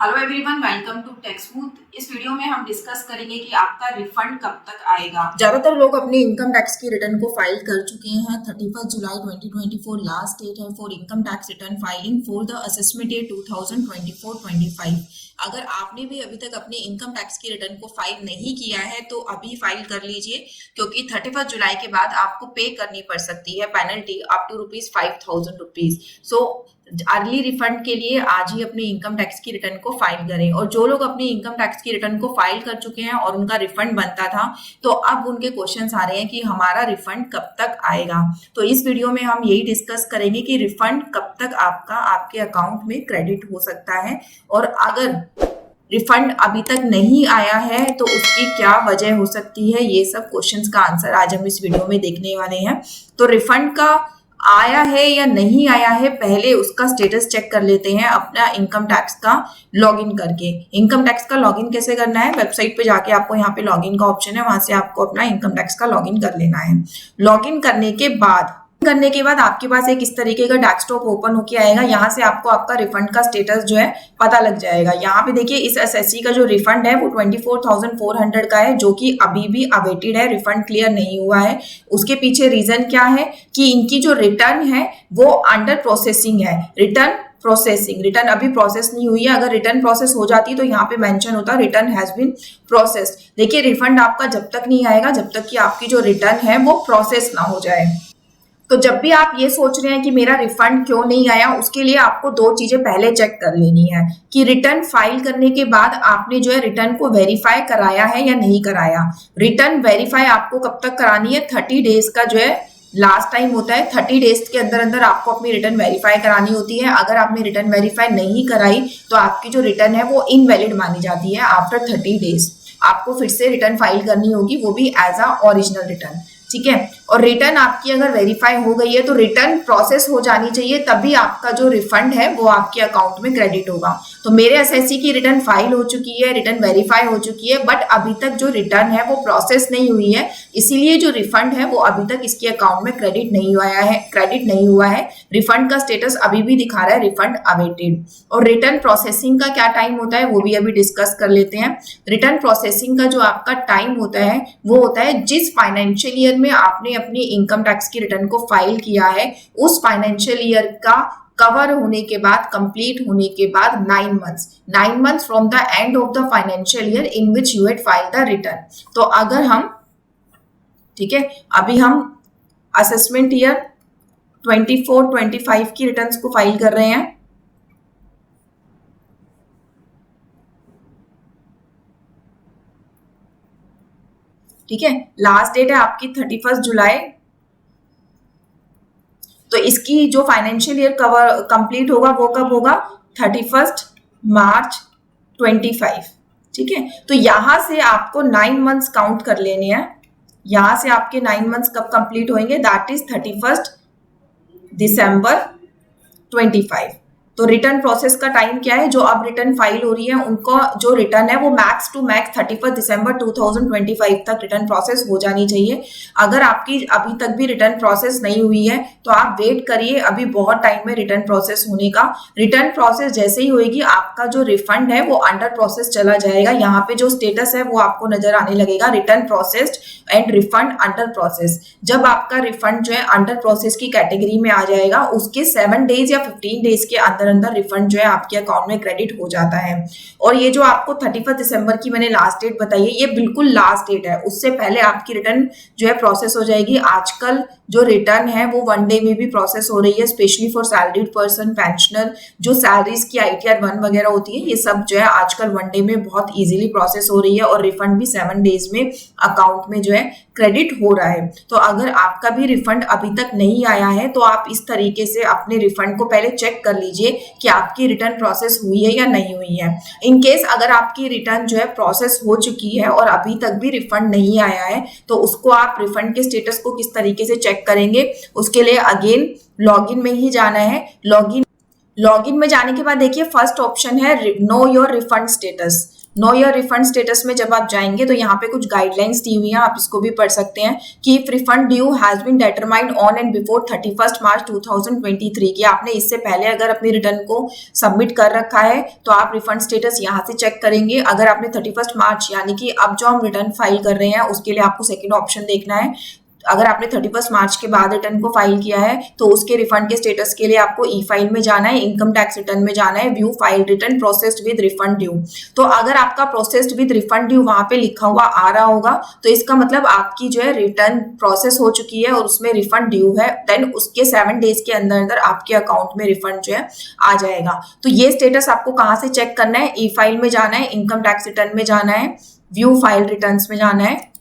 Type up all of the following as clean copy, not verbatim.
Hello everyone, welcome to Techsmooth. इस वीडियो में हम डिस्कस करेंगे कि आपका रिफंड कब तक आएगा। ज्यादातर लोग अपने इनकम टैक्स की रिटर्न को फाइल कर चुके हैं। 31 जुलाई 2024 लास्ट डेट है for income tax return filing for the assessment year 2024-25। अगर आपने भी अभी तक अपने इनकम टैक्स की रिटर्न को फाइल नहीं किया है तो अभी फाइल कर लीजिए, क्योंकि 31 जुलाई के बाद आपको पे करनी पड़ सकती है penalty up to ₹5,000। So early refund के लिए आज ही अपने इनकम टैक्स की रिटर्न को फाइल करें। और जो लोग अपनी इनकम टैक्स की रिटर्न को फाइल कर चुके हैं और उनका रिफंड बनता था, तो अब उनके क्वेश्चंस आ रहे हैं कि हमारा रिफंड कब तक आएगा। तो इस वीडियो में हम यही डिस्कस करेंगे कि रिफंड कब तक आपका आपके अकाउंट में क्रेडिट हो सकता है, और अगर रिफंड अभी तक नहीं आया है तो उसकी क्या वजह हो सकती है। ये सब क्वेश्चंस का आंसर आज हम इस वीडियो में देखने वाले हैं। तो रिफंड का आया है या नहीं आया है, पहले उसका स्टेटस चेक कर लेते हैं अपना इनकम टैक्स का लॉगिन करके। इनकम टैक्स का लॉगिन कैसे करना है, वेबसाइट पे जाके आपको यहाँ पे लॉगिन का ऑप्शन है, वहां से आपको अपना इनकम टैक्स का लॉगिन कर लेना है। लॉगिन करने के बाद आपके पास एक इस तरीके का डेस्कटॉप ओपन होके आएगा। यहाँ से आपको आपका रिफंड का स्टेटस जो है पता लग जाएगा। यहाँ पे देखिए, इस एसएससी का जो रिफंड है वो 24,400 का है, जो कि अभी भी अवेटेड है, रिफंड क्लियर नहीं हुआ है। उसके पीछे रीजन क्या है कि इनकी जो रिटर्न है वो अंडर प्रोसेसिंग है। रिटर्न अभी प्रोसेस नहीं हुई है। अगर रिटर्न प्रोसेस हो जाती तो यहाँ पे मेंशन होता रिटर्न हैज बीन प्रोसेस्ड। देखिए, रिफंड आपका जब तक नहीं आएगा जब तक कि आपकी जो रिटर्न है वो प्रोसेस ना हो जाए। तो जब भी आप ये सोच रहे हैं कि मेरा रिफंड क्यों नहीं आया, उसके लिए आपको दो चीजें पहले चेक कर लेनी है कि रिटर्न फाइल करने के बाद आपने जो है रिटर्न को वेरीफाई कराया है या नहीं कराया। रिटर्न वेरीफाई आपको कब तक करानी है, 30 डेज का जो है लास्ट टाइम होता है। 30 डेज के अंदर अंदर आपको अपनी रिटर्न वेरीफाई करानी होती है। अगर आपने रिटर्न वेरीफाई नहीं कराई तो आपकी जो रिटर्न है वो इनवैलिड मानी जाती है। आफ्टर 30 डेज आपको फिर से रिटर्न फाइल करनी होगी, वो भी एज अ ओरिजिनल रिटर्न। ठीक है। और रिटर्न आपकी अगर वेरीफाई हो गई है तो रिटर्न प्रोसेस हो जानी चाहिए, तभी आपका जो रिफंड है वो आपके अकाउंट में क्रेडिट होगा। तो मेरे एसएससी की रिटर्न फाइल हो चुकी है, रिटर्न वेरीफाई हो चुकी है, बट अभी तक जो रिटर्न है वो प्रोसेस नहीं हुई है, इसीलिए जो रिफंड है वो अभी तक इसके अकाउंट में क्रेडिट नहीं हुआ है। रिफंड का स्टेटस अभी भी दिखा रहा है रिफंड अवेटेड। और रिटर्न प्रोसेसिंग का क्या टाइम होता है वो भी अभी डिस्कस कर लेते हैं। रिटर्न प्रोसेसिंग का जो आपका टाइम होता है वो होता है जिस फाइनेंशियल ईयर में आपने अपनी इनकम टैक्स की रिटर्न को फाइल किया है, उस फाइनेंशियल ईयर का कवर होने के बाद, कंप्लीट होने के बाद 9 months from the end of the financial year in which you had filed the return. तो अगर हम, ठीक है, अभी हम असेसमेंट ईयर 24-25 की रिटर्न्स को फाइल कर रहे हैं। ठीक है, लास्ट डेट है आपकी 31 जुलाई। तो इसकी जो फाइनेंशियल ईयर कवर कंप्लीट होगा वो कब होगा, 31 मार्च 25। ठीक है, तो यहां से आपको 9 मंथ्स काउंट कर लेने हैं। यहां से आपके 9 मंथ्स कब कंप्लीट होंगे, दैट इज 31 दिसंबर 25। तो रिटर्न प्रोसेस का टाइम क्या है, जो अब रिटर्न फाइल हो रही है उनको जो रिटर्न है वो मैक्स टू मैक्स 31 दिसंबर 2025 तक रिटर्न प्रोसेस हो जानी चाहिए। अगर आपकी अभी तक भी रिटर्न प्रोसेस नहीं हुई है तो आप वेट करिए, अभी बहुत टाइम है रिटर्न प्रोसेस होने का। रिटर्न प्रोसेस जैसे ही होगी आपका जो रिफंड है वो अंडर प्रोसेस चला जाएगा। यहाँ पे जो स्टेटस है वो आपको नजर आने लगेगा, return processed and refund under process. जब आपका रिफंड जो है अंडर प्रोसेस की कैटेगरी में आ जाएगा, उसके 7 डेज या 15 डेज के अंदर अंदर रिफंड जो है आपके अकाउंट में क्रेडिट हो जाता है। और ये जो आपको 31 दिसंबर की मैंने लास्ट डेट बताई है, ये बिल्कुल लास्ट डेट है, उससे पहले आपकी रिटर्न जो है प्रोसेस हो जाएगी। आजकल जो रिटर्न है वो 1 डे में भी प्रोसेस हो रही है, specially for salaried person, pensioner, जो सैलरीज की ITR 1 वगैरह होती है, ये सब जो है आजकल 1 डे में बहुत इजीली प्रोसेस हो रही है, और रिफंड भी 7 डेज में अकाउंट में जो है क्रेडिट हो रहा है। तो अगर आपका भी रिफंड अभी तक नहीं आया है तो आप इस तरीके से अपने रिफंड को पहले चेक कर लीजिए कि आपकी रिटर्न प्रोसेस हुई है या नहीं हुई है। इन केस अगर आपकी रिटर्न जो है प्रोसेस हो चुकी है और अभी तक भी रिफंड नहीं आया है तो उसको आप रिफंड के स्टेटस को किस तरीके से चेक करेंगे, उसके लिए अगेन लॉगिन में ही जाना है। लॉगिन में जाने के बाद देखिए, फर्स्ट ऑप्शन है know your refund status. Know your refund status में जब आप जाएंगे तो यहाँ पे कुछ गाइडलाइंस दी हुई हैं, आप इसको भी पढ़ सकते हैं कि if refund due has been determined on and before 31 March 2023 कि आपने इससे पहले अगर अपनी रिटर्न को सबमिट कर रखा है तो आप रिफंड स्टेटस यहाँ से चेक करेंगे। अगर आपने 31 मार्च यानी कि अब जो हम रिटर्न फाइल कर रहे हैं उसके लिए आपको सेकेंड ऑप्शन देखना है। अगर आपने 31 मार्च के बाद रिटर्न को फाइल किया है तो उसके रिफंड के स्टेटस के लिए आपको ई फाइल में जाना है, इनकम टैक्स रिटर्न में जाना है, view file return processed with refund due. तो अगर आपका प्रोसेस्ड विद रिफंड ड्यू वहां पे लिखा हुआ आ रहा होगा तो इसका मतलब आपकी जो है रिटर्न प्रोसेस हो चुकी है और उसमें रिफंड ड्यू है, देन उसके 7 डेज के अंदर अंदर आपके अकाउंट में रिफंड जो है आ जाएगा। तो ये स्टेटस आपको कहाँ से चेक करना है? ई फाइल में जाना है, इनकम टैक्स रिटर्न में जाना है, व्यू फाइल रिटर्न्स में जाना है।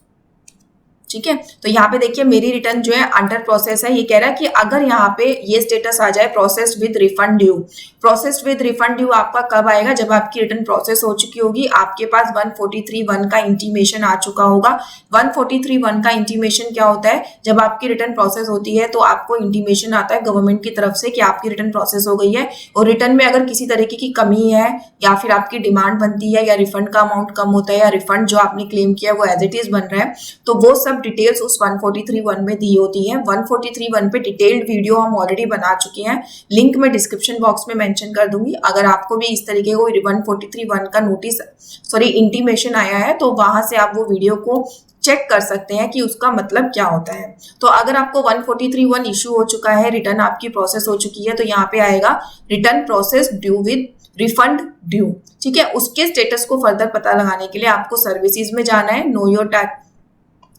ठीक है, तो यहाँ पे देखिए मेरी रिटर्न जो है अंडर प्रोसेस है। ये कह रहा है कि अगर यहाँ पे ये स्टेटस आ जाए processed with refund due, processed with refund due आपका कब आएगा? जब आपकी रिटर्न प्रोसेस हो चुकी होगी, आपके पास 143(1) का इंटीमेशन आ चुका होगा। 143(1) का इंटीमेशन क्या होता है? जब आपकी रिटर्न प्रोसेस होती है तो आपको इंटीमेशन आता है गवर्नमेंट की तरफ से कि आपकी रिटर्न प्रोसेस हो गई है और रिटर्न में अगर किसी तरीके की कमी है या फिर आपकी डिमांड बनती है या रिफंड का अमाउंट कम होता है या रिफंड जो आपने क्लेम किया वो एज इट इज बन रहा है, तो वो सब डिटेल्स उस 143(1) में दी होती है। 143(1) पे डिटेल्ड वीडियो हम ऑलरेडी बना चुके हैं, लिंक मैं डिस्क्रिप्शन बॉक्स में मेंशन कर दूंगी। अगर आपको भी इस तरीके को 143(1) का नोटिस इंटीमेशन आया है तो वहां से आप वो वीडियो को चेक कर सकते हैं कि उसका मतलब क्या होता है। तो अगर आपको 143(1) इशू हो चुका है, रिटर्न आपकी प्रोसेस हो चुकी है, तो यहाँ पे आएगा return process due with refund due. ठीक है, उसके स्टेटस को फर्दर पता लगाने के लिए आपको सर्विसेज में जाना है, know your tax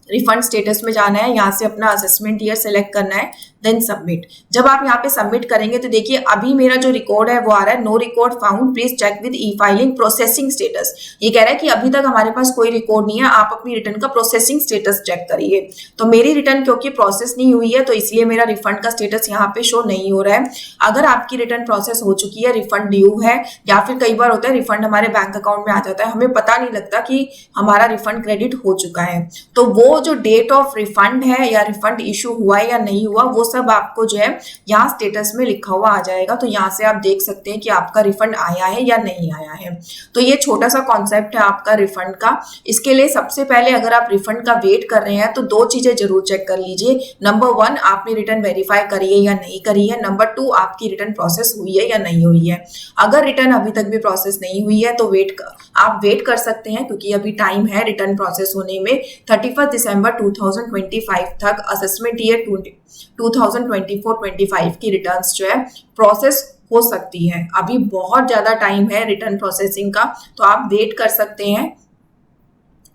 refund status में जाना है, यहाँ से अपना असेसमेंट ईयर सेलेक्ट करना है, देन सबमिट। जब आप यहाँ पे सबमिट करेंगे तो देखिए अभी मेरा जो रिकॉर्ड है वो आ रहा है no record found, please check with e filing processing status. ये कह रहा है कि अभी तक हमारे पास कोई रिकॉर्ड नहीं है, आप अपनी रिटर्न का प्रोसेसिंग स्टेटस चेक करिए। तो मेरी रिटर्न क्योंकि प्रोसेस नहीं हुई है तो इसलिए मेरा रिफंड का स्टेटस यहाँ पे शो नहीं हो रहा है। अगर आपकी रिटर्न प्रोसेस हो चुकी है, रिफंड ड्यू है, या फिर कई बार होता है रिफंड हमारे बैंक अकाउंट में आ जाता है, हमें पता नहीं लगता कि हमारा रिफंड क्रेडिट हो चुका है, तो वो जो डेट ऑफ रिफंड है या रिफंड इशू हुआ है या नहीं हुआ वो सब आपको जो है यहाँ स्टेटस में लिखा हुआ आ जाएगा। तो यहाँ से आप देख सकते हैं कि आपका रिफंड आया है या नहीं आया है। तो ये छोटा सा कॉन्सेप्ट है आपका रिफंड का। इसके लिए सबसे पहले अगर आप रिफंड का वेट कर रहे हैं तो 2 चीजें जरूर चेक कर लीजिए। नंबर 1, आपने रिटर्न वेरीफाई करी है या नहीं करी है। नंबर 2, आपकी रिटर्न प्रोसेस हुई है या नहीं हुई है। अगर रिटर्न अभी तक भी प्रोसेस नहीं हुई है तो आप वेट कर सकते हैं क्योंकि अभी टाइम है रिटर्न प्रोसेस होने में। 31 दिसंबर 2025 तक असेसमेंट ईयर 2024-25 की रिटर्न्स जो है प्रोसेस हो सकती है। अभी बहुत ज्यादा टाइम है रिटर्न प्रोसेसिंग का, तो आप वेट कर सकते हैं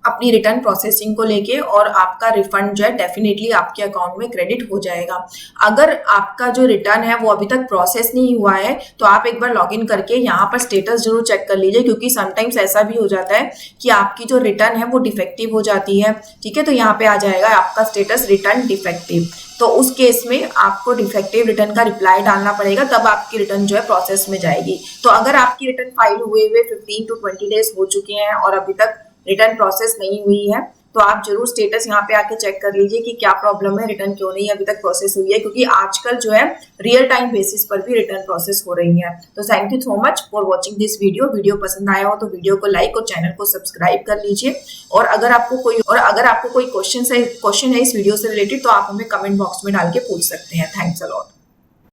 अपनी रिटर्न प्रोसेसिंग को लेके और आपका रिफंड जो है डेफिनेटली आपके अकाउंट में क्रेडिट हो जाएगा। अगर आपका जो रिटर्न है वो अभी तक प्रोसेस नहीं हुआ है तो आप एक बार लॉगिन करके यहाँ पर स्टेटस जरूर चेक कर लीजिए, क्योंकि समटाइम्स ऐसा भी हो जाता है कि आपकी जो रिटर्न है वो डिफेक्टिव हो जाती है। ठीक है, तो यहाँ पे आ जाएगा आपका स्टेटस रिटर्न डिफेक्टिव। तो उस केस में आपको डिफेक्टिव रिटर्न का रिप्लाई डालना पड़ेगा, तब आपकी रिटर्न जो है प्रोसेस में जाएगी। तो अगर आपकी रिटर्न फाइल हुए 15 to 20 डेज हो चुके हैं और अभी तक रिटर्न प्रोसेस नहीं हुई है तो आप जरूर स्टेटस यहाँ पे आके चेक कर लीजिए कि क्या प्रॉब्लम है, रिटर्न क्यों नहीं अभी तक प्रोसेस हुई है, क्योंकि आजकल जो है रियल टाइम बेसिस पर भी रिटर्न प्रोसेस हो रही है। तो thank you so much for watching this video पसंद आया हो तो वीडियो को लाइक और चैनल को सब्सक्राइब कर लीजिए। और अगर आपको कोई क्वेश्चन है इस वीडियो से रिलेटेड तो आप हमें कमेंट बॉक्स में डाल के पूछ सकते हैं। Thanks a lot.